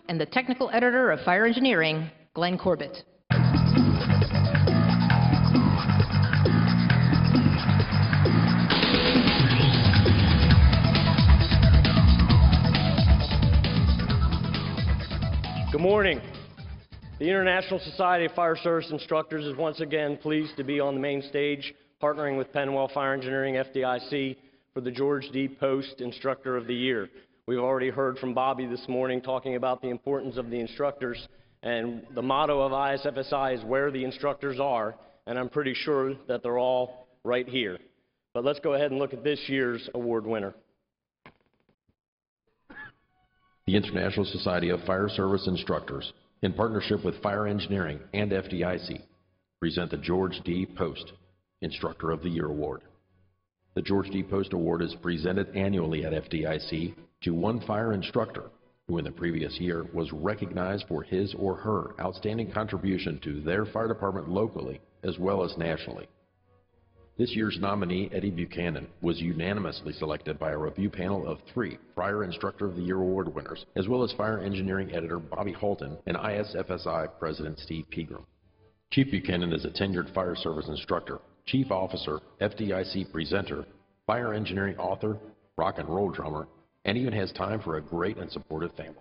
and the technical editor of Fire Engineering, Glenn Corbett. Good morning. The International Society of Fire Service Instructors is once again pleased to be on the main stage, partnering with Penwell Fire Engineering, FDIC, for the George D. Post Instructor of the Year. We've already heard from Bobby this morning talking about the importance of the instructors, and the motto of ISFSI is where the instructors are, and I'm pretty sure that they're all right here. But let's go ahead and look at this year's award winner. The International Society of Fire Service Instructors, in partnership with Fire Engineering and FDIC, present the George D. Post Instructor of the Year Award. The George D. Post Award is presented annually at FDIC to one fire instructor who in the previous year was recognized for his or her outstanding contribution to their fire department locally as well as nationally. This year's nominee, Eddie Buchanan, was unanimously selected by a review panel of 3 Fire Instructor of the Year Award winners, as well as Fire Engineering Editor Bobby Halton and ISFSI President Steve Pegram. Chief Buchanan is a tenured fire service instructor, chief officer, FDIC presenter, fire engineering author, rock and roll drummer, and even has time for a great and supportive family.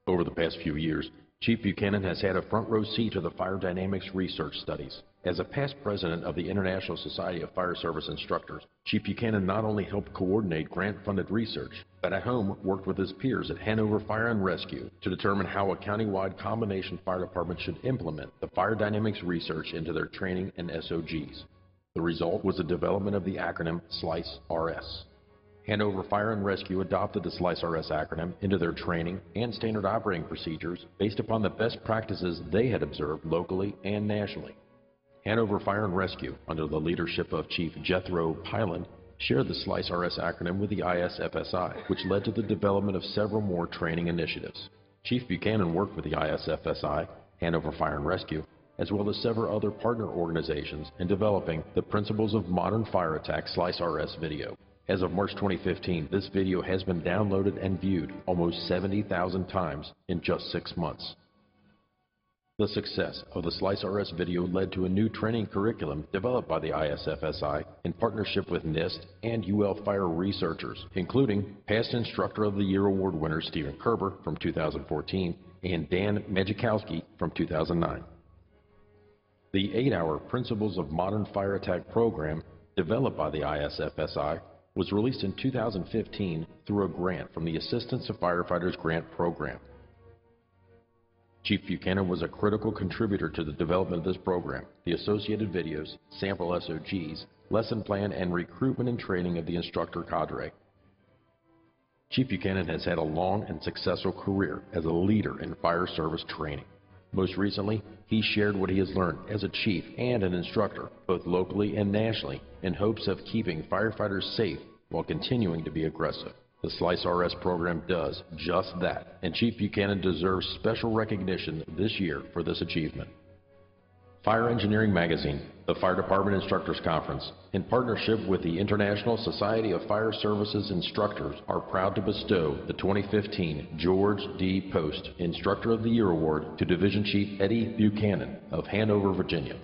Over the past few years, Chief Buchanan has had a front row seat to the fire dynamics research studies. As a past president of the International Society of Fire Service Instructors, Chief Buchanan not only helped coordinate grant-funded research, but at home worked with his peers at Hanover Fire and Rescue to determine how a countywide combination fire department should implement the fire dynamics research into their training and SOGs. The result was the development of the acronym SLICE-RS. Hanover Fire and Rescue adopted the SLICE-RS acronym into their training and standard operating procedures based upon the best practices they had observed locally and nationally. Hanover Fire and Rescue, under the leadership of Chief Jethro Pyland, shared the SLICE-RS acronym with the ISFSI, which led to the development of several more training initiatives. Chief Buchanan worked with the ISFSI, Hanover Fire and Rescue, as well as several other partner organizations in developing the Principles of Modern Fire Attack SLICE-RS video. As of March 2015, this video has been downloaded and viewed almost 70,000 times in just 6 months. The success of the SLICE-RS video led to a new training curriculum developed by the ISFSI in partnership with NIST and UL Fire researchers, including past Instructor of the Year Award winner Stephen Kerber from 2014 and Dan Majikowski from 2009. The 8-hour Principles of Modern Fire Attack program, developed by the ISFSI, was released in 2015 through a grant from the Assistance to Firefighters Grant Program. Chief Buchanan was a critical contributor to the development of this program, the associated videos, sample SOGs, lesson plan, and recruitment and training of the instructor cadre. Chief Buchanan has had a long and successful career as a leader in fire service training. Most recently, he shared what he has learned as a chief and an instructor, both locally and nationally, in hopes of keeping firefighters safe while continuing to be aggressive. The SLICE-RS program does just that, and Chief Buchanan deserves special recognition this year for this achievement. Fire Engineering Magazine, the Fire Department Instructors Conference, in partnership with the International Society of Fire Services Instructors, are proud to bestow the 2015 George D. Post Instructor of the Year Award to Division Chief Eddie Buchanan of Hanover, Virginia.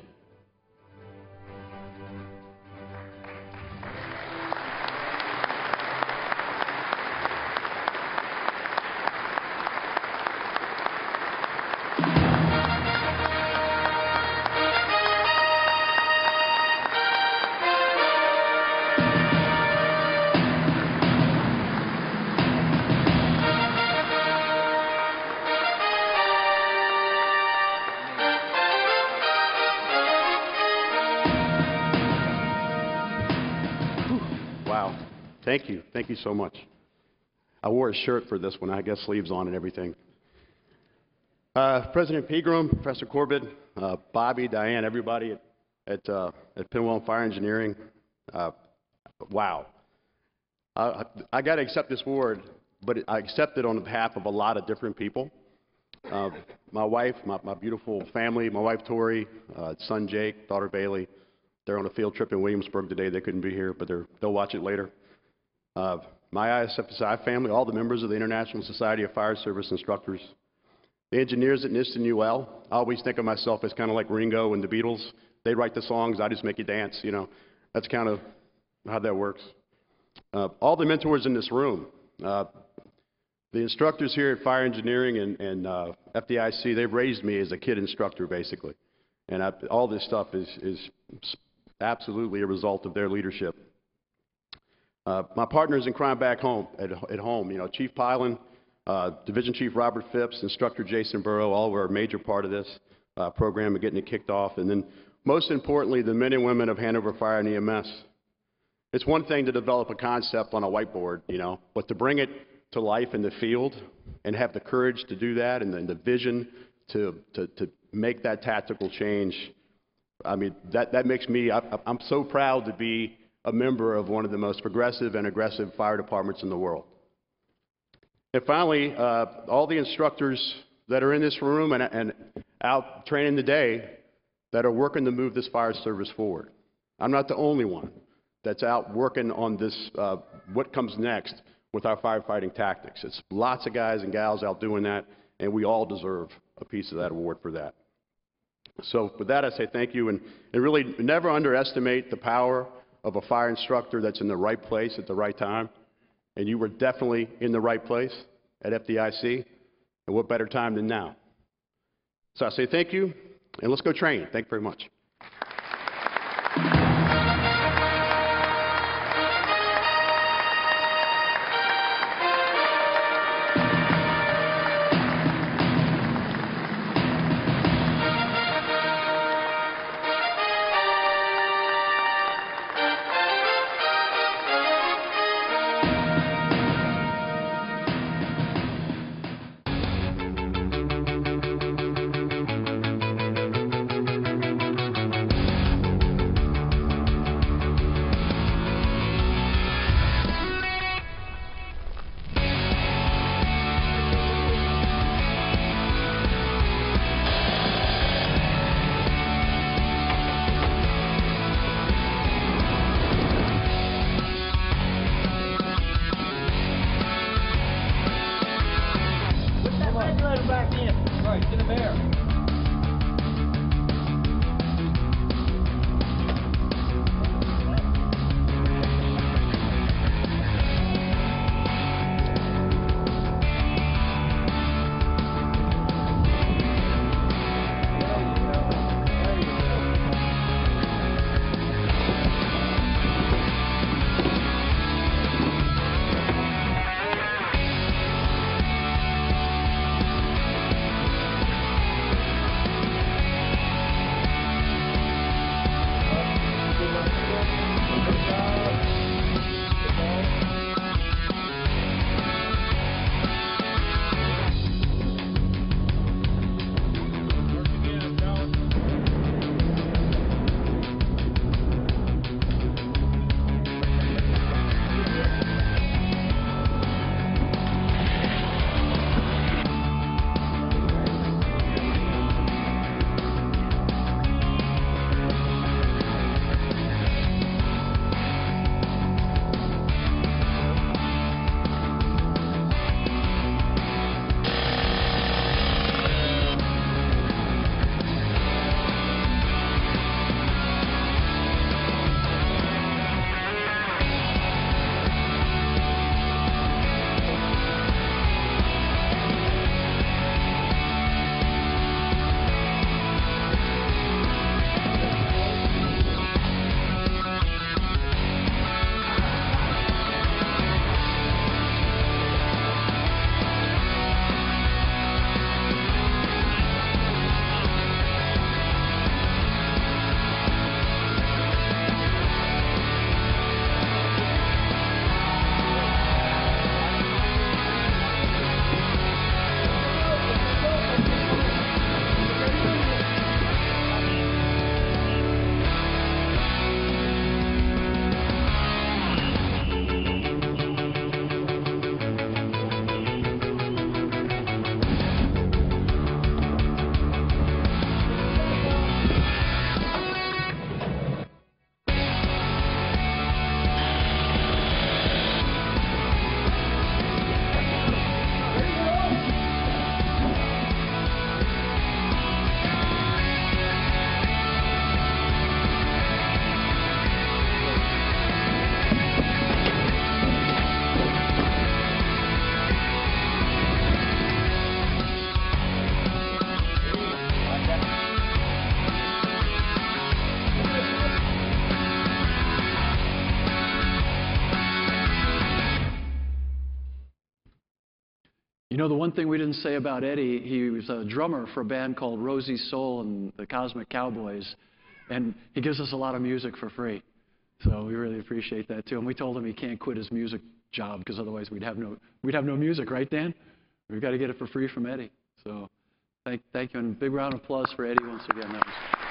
Wow. Thank you. Thank you so much. I wore a shirt for this one. I got sleeves on and everything. President Pegram, Professor Corbett, Bobby, Diane, everybody at Penwell Fire Engineering. Wow. I got to accept this award, but I accept it on behalf of a lot of different people. My wife, my beautiful family, my wife Tori, son Jake, daughter Bailey. They're on a field trip in Williamsburg today. They couldn't be here, but they'll watch it later. my ISFSI family, all the members of the International Society of Fire Service Instructors, the engineers at NIST and UL. I always think of myself as kind of like Ringo and the Beatles. They write the songs, I just make you dance, you know. That's kind of how that works. All the mentors in this room, the instructors here at Fire Engineering and FDIC, they've raised me as a kid instructor, basically. And all this stuff is absolutely a result of their leadership. My partners in crime back home, at home, you know, Chief Pylan, Division Chief Robert Phipps, Instructor Jason Burrow, all were a major part of this program and getting it kicked off. And then, most importantly, the men and women of Hanover Fire and EMS. It's one thing to develop a concept on a whiteboard, you know, but to bring it to life in the field and have the courage to do that and then the vision to make that tactical change, I mean, that makes me, I'm so proud to be a member of one of the most progressive and aggressive fire departments in the world. And finally, all the instructors that are in this room and out training today that are working to move this fire service forward. I'm not the only one that's out working on this, what comes next with our firefighting tactics. It's lots of guys and gals out doing that, and we all deserve a piece of that award for that. So with that, I say thank you, and really never underestimate the power of a fire instructor that's in the right place at the right time. And you were definitely in the right place at FDIC, and what better time than now? So I say thank you, and let's go train. Thank you very much. Back in. Right, get him there. You know, the one thing we didn't say about Eddie, he was a drummer for a band called Rosie's Soul and the Cosmic Cowboys, and he gives us a lot of music for free. So we really appreciate that too. And we told him he can't quit his music job because otherwise we'd have no music, right, Dan? We've got to get it for free from Eddie. So thank you, and a big round of applause for Eddie once again. That was